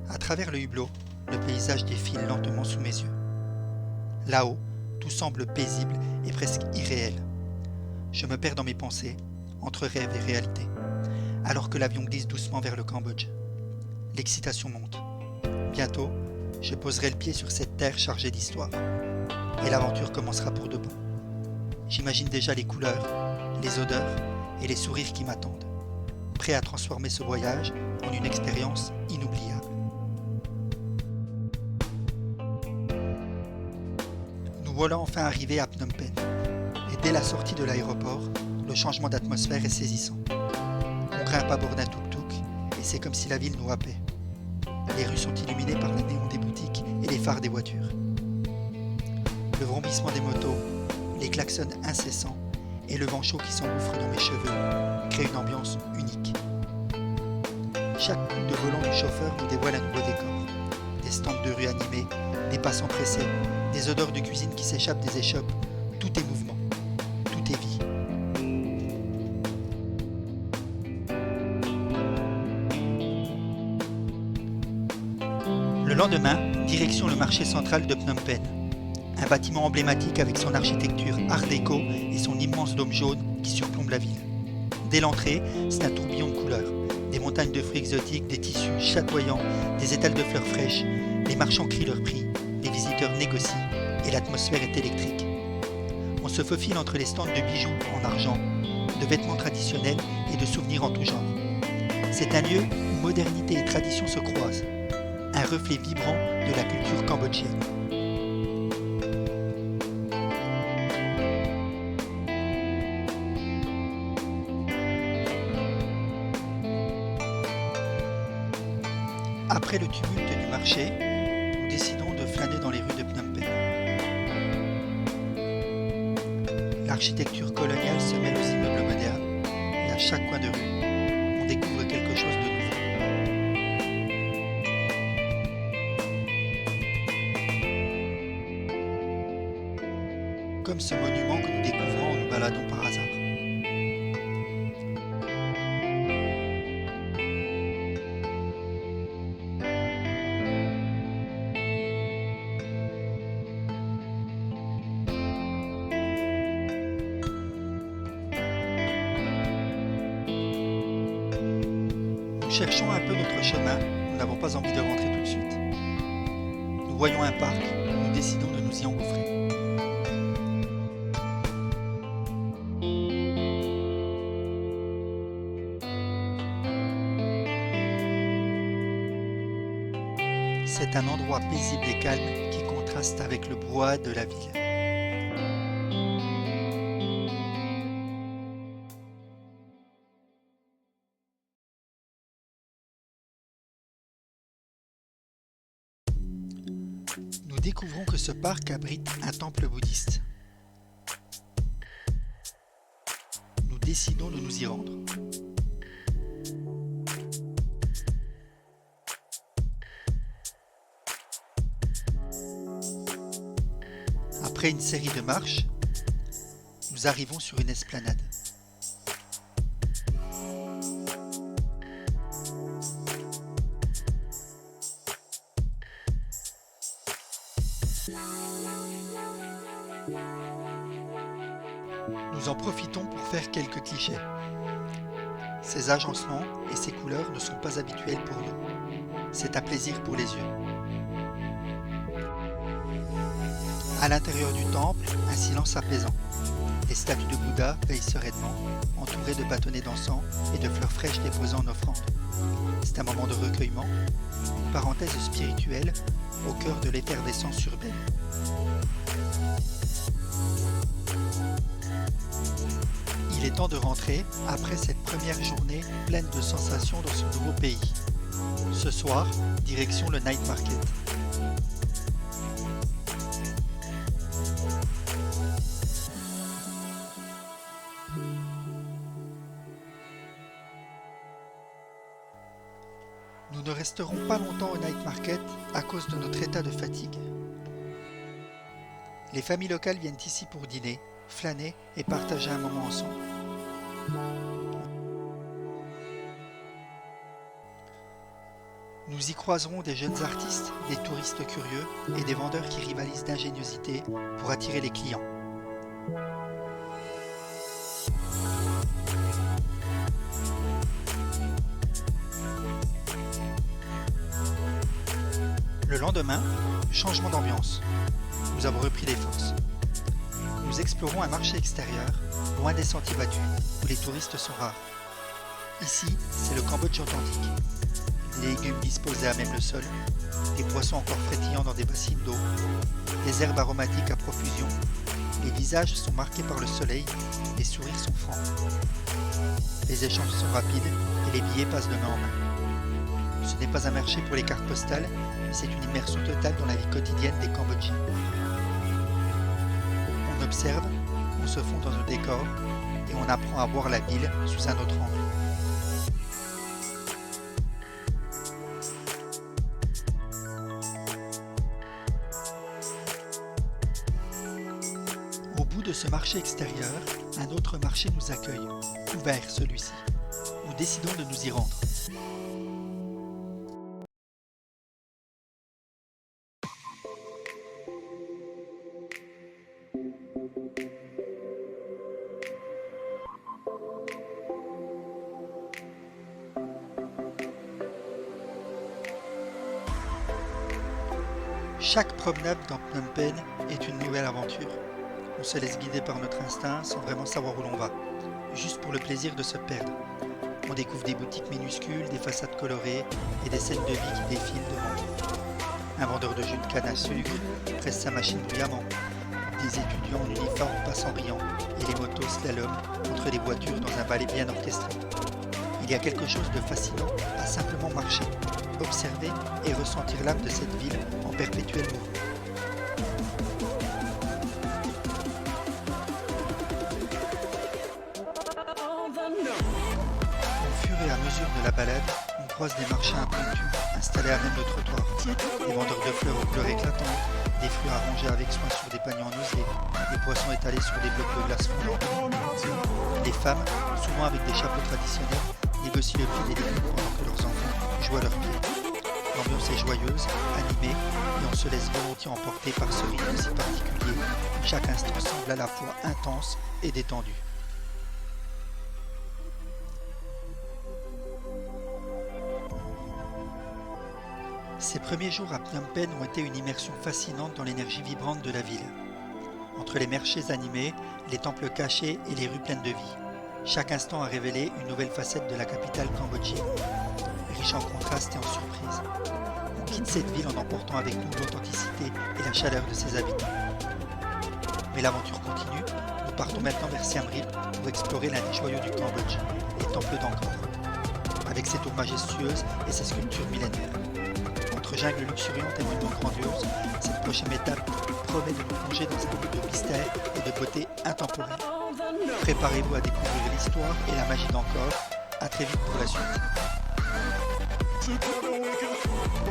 À travers le hublot, le paysage défile lentement sous mes yeux. Là-haut, tout semble paisible et presque irréel. Je me perds dans mes pensées, entre rêve et réalité, alors que l'avion glisse doucement vers le Cambodge. L'excitation monte. Bientôt, je poserai le pied sur cette terre chargée d'histoire. Et l'aventure commencera pour de bon. J'imagine déjà les couleurs, les odeurs et les sourires qui m'attendent, prêt à transformer ce voyage en une expérience inoubliable. Nous voilà enfin arrivés à Phnom Penh. Et dès la sortie de l'aéroport, le changement d'atmosphère est saisissant. On grimpe à bord d'un tuk-tuk et c'est comme si la ville nous happait. Les rues sont illuminées par les néons des boutiques et les phares des voitures. Le vrombissement des motos, les klaxons incessants et le vent chaud qui s'engouffre dans mes cheveux créent une ambiance unique. Chaque coup de volant du chauffeur nous dévoile un nouveau décor. Des stands de rue animés, des passants pressés, des odeurs de cuisine qui s'échappent des échoppes. Tout est mouvement, tout est vie. Le lendemain, direction le marché central de Phnom Penh. Un bâtiment emblématique avec son architecture art déco et son immense dôme jaune qui surplombe la ville. Dès l'entrée, c'est un tourbillon de couleurs. Des montagnes de fruits exotiques, des tissus chatoyants, des étals de fleurs fraîches. Les marchands crient leur prix, les visiteurs négocient et l'atmosphère est électrique. On se faufile entre les stands de bijoux en argent, de vêtements traditionnels et de souvenirs en tout genre. C'est un lieu où modernité et tradition se croisent, un reflet vibrant de la culture cambodgienne. Après le tumulte du marché, nous décidons de flâner dans les rues de Phnom Penh. L'architecture coloniale se mêle aux immeubles modernes et à chaque coin de rue, on découvre quelque chose de nouveau. Comme ce monument que nous découvrons en nous baladant par hasard. Nous cherchons un peu notre chemin, nous n'avons pas envie de rentrer tout de suite. Nous voyons un parc, nous décidons de nous y engouffrer. C'est un endroit paisible et calme qui contraste avec le brouhaha de la ville. Nous découvrons que ce parc abrite un temple bouddhiste. Nous décidons de nous y rendre. Après une série de marches, nous arrivons sur une esplanade. Nous en profitons pour faire quelques clichés. Ces agencements et ces couleurs ne sont pas habituels pour nous. C'est un plaisir pour les yeux. À l'intérieur du temple, un silence apaisant. Les statues de Bouddha veillent sereinement, entourées de bâtonnets d'encens et de fleurs fraîches déposées en offrande. C'est un moment de recueillement, une parenthèse spirituelle au cœur de l'effervescence urbaine. Il est temps de rentrer après cette première journée pleine de sensations dans ce nouveau pays. Ce soir, direction le Night Market. Nous ne resterons pas longtemps au Night Market à cause de notre état de fatigue. Les familles locales viennent ici pour dîner, flâner et partager un moment ensemble. Nous y croiserons des jeunes artistes, des touristes curieux et des vendeurs qui rivalisent d'ingéniosité pour attirer les clients. Le lendemain, changement d'ambiance. Nous avons repris des forces. Nous explorons un marché extérieur, loin des sentiers battus, où les touristes sont rares. Ici, c'est le Cambodge authentique. Des légumes disposés à même le sol, des poissons encore frétillants dans des bassines d'eau, des herbes aromatiques à profusion. Les visages sont marqués par le soleil, les sourires sont francs. Les échanges sont rapides et les billets passent de main en main. Ce n'est pas un marché pour les cartes postales, mais c'est une immersion totale dans la vie quotidienne des Cambodgiens. On observe, on se fond dans un décor et on apprend à voir la ville sous un autre angle. Au bout de ce marché extérieur, un autre marché nous accueille, ouvert celui-ci. Nous décidons de nous y rendre. Chaque promenade dans Phnom Penh est une nouvelle aventure. On se laisse guider par notre instinct sans vraiment savoir où l'on va, juste pour le plaisir de se perdre. On découvre des boutiques minuscules, des façades colorées et des scènes de vie qui défilent devant nous. Un vendeur de jus de canne à sucre presse sa machine bruyamment. Des étudiants en uniforme passent en riant et les motos slalom entre les voitures dans un ballet bien orchestré. Il y a quelque chose de fascinant à simplement marcher, observer et ressentir l'âme de cette ville en perpétuel mouvement. Au fur et à mesure de la balade, on croise des marchands impromptus installés à même le trottoir, des vendeurs de fleurs aux couleurs éclatantes, des fruits arrangés avec soin sur des paniers en osier, des poissons étalés sur des blocs de glace fondants. Les femmes, souvent avec des chapeaux traditionnels, négocient le prix des légumes pendant que leurs enfants jouent à leurs pieds. L'ambiance est joyeuse, animée, et on se laisse volontiers emporter par ce rythme si particulier. Chaque instant semble à la fois intense et détendu. Ces premiers jours à Phnom Penh ont été une immersion fascinante dans l'énergie vibrante de la ville. Entre les marchés animés, les temples cachés et les rues pleines de vie, chaque instant a révélé une nouvelle facette de la capitale cambodgienne, riche en contrastes et en surprises. On quitte cette ville en emportant avec nous l'authenticité et la chaleur de ses habitants. Mais l'aventure continue, nous partons maintenant vers Siem Reap pour explorer l'un des joyaux du Cambodge, les temples d'Angkor, avec ses tours majestueuses et ses sculptures millénaires. Entre jungle luxuriante et monuments grandioses, cette prochaine étape promet de nous plonger dans un monde de mystère et de beauté intemporelle. Préparez-vous à découvrir l'histoire et la magie d'Angkor. À très vite pour la suite.